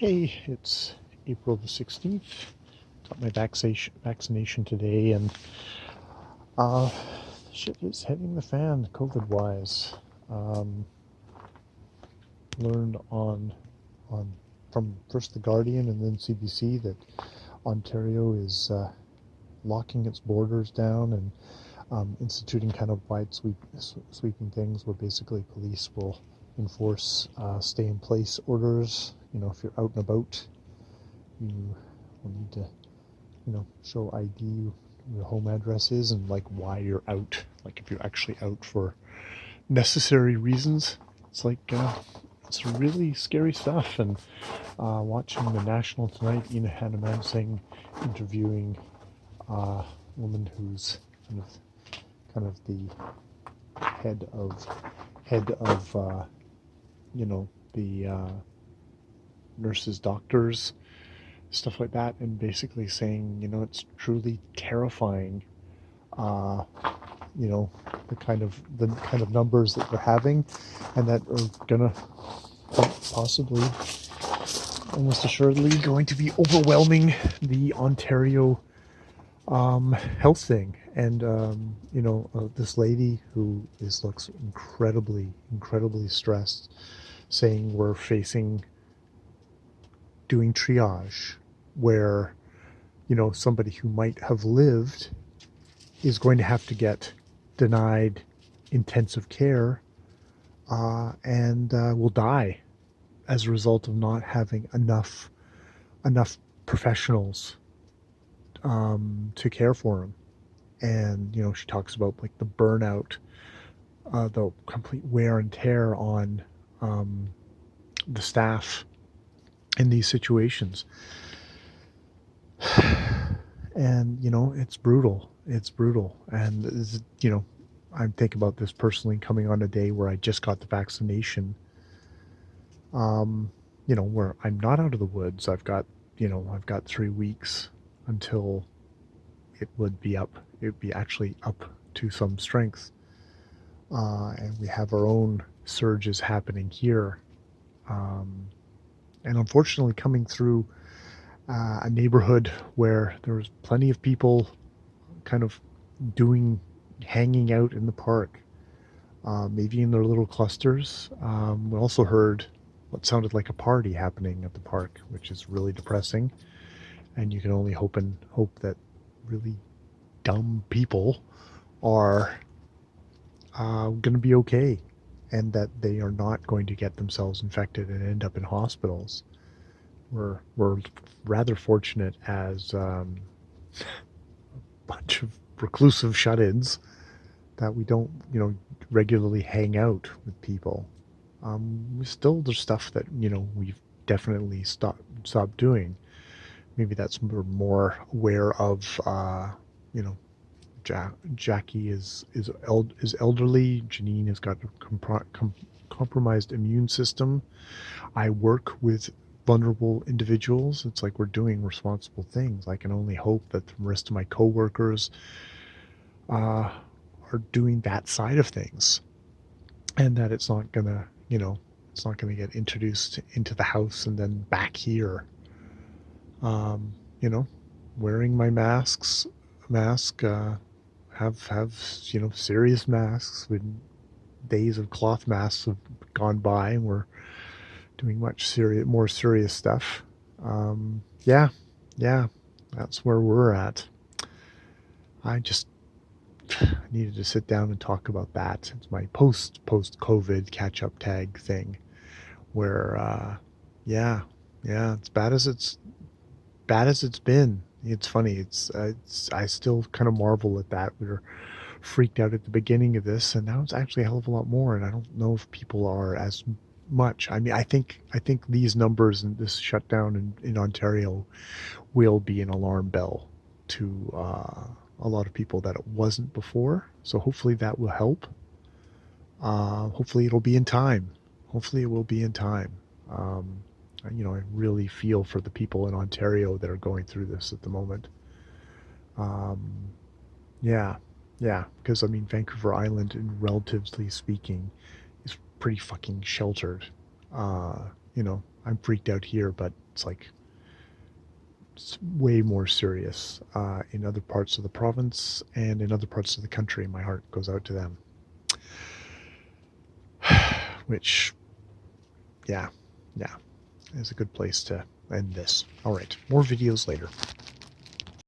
Hey, it's April the 16th. Got my vaccination today, and uh, shit is hitting the fan COVID-wise. Um, Learned on from first the Guardian and then CBC that Ontario is locking its borders down and instituting kind of sweeping things where basically police will enforce stay-in-place orders. You know, if you're out and about, you will need to, show ID, your home address is, and like why you're out. Like if you're actually out for necessary reasons. It's like it's really scary stuff. And watching the National tonight, Ina Hannah-Mansing interviewing a woman who's kind of the head of the nurses, doctors, stuff like that, and basically saying, it's truly terrifying, uh, the kind of numbers that we're having, and that are gonna possibly, almost assuredly, going to be overwhelming the Ontario health thing. And this lady who looks incredibly stressed, saying we're facing doing triage where somebody who might have lived is going to have to get denied intensive care and will die as a result of not having enough professionals to care for him. And she talks about like the burnout, the complete wear and tear on the staff in these situations. And it's brutal. And I'm thinking about this personally, coming on a day where I just got the vaccination, where I'm not out of the woods. I've got 3 weeks until it would be actually up to some strength. And we have our own surges happening here. And unfortunately coming through a neighborhood where there was plenty of people kind of hanging out in the park, maybe in their little clusters. We also heard what sounded like a party happening at the park, which is really depressing. And you can only hope that really dumb people are going to be okay, and that they are not going to get themselves infected and end up in hospitals. We're rather fortunate as a bunch of reclusive shut-ins that we don't regularly hang out with people. There's stuff that we've definitely stopped doing. Maybe that's more aware of. Jackie is elderly. Janine has got a compromised immune system. I work with vulnerable individuals. It's like we're doing responsible things. I can only hope that the rest of my coworkers are doing that side of things, and that it's not gonna get introduced into the house and then back here. Wearing my mask. Have serious masks. When days of cloth masks have gone by, and we're doing more serious stuff. Yeah, that's where we're at. I just needed to sit down and talk about that. It's my post-COVID catch-up tag thing, where it's bad as it's been. It's funny. I still kind of marvel at that. We were freaked out at the beginning of this, and now it's actually a hell of a lot more. And I don't know if people are as much. I mean, I think these numbers and this shutdown in Ontario will be an alarm bell to a lot of people that it wasn't before. So hopefully that will help. Hopefully it'll be in time. Hopefully it will be in time. I really feel for the people in Ontario that are going through this at the moment. Yeah, because Vancouver Island, in relatively speaking, is pretty fucking sheltered. I'm freaked out here, but it's like it's way more serious in other parts of the province and in other parts of the country. My heart goes out to them. Which, yeah, is a good place to end this. All right, more videos later.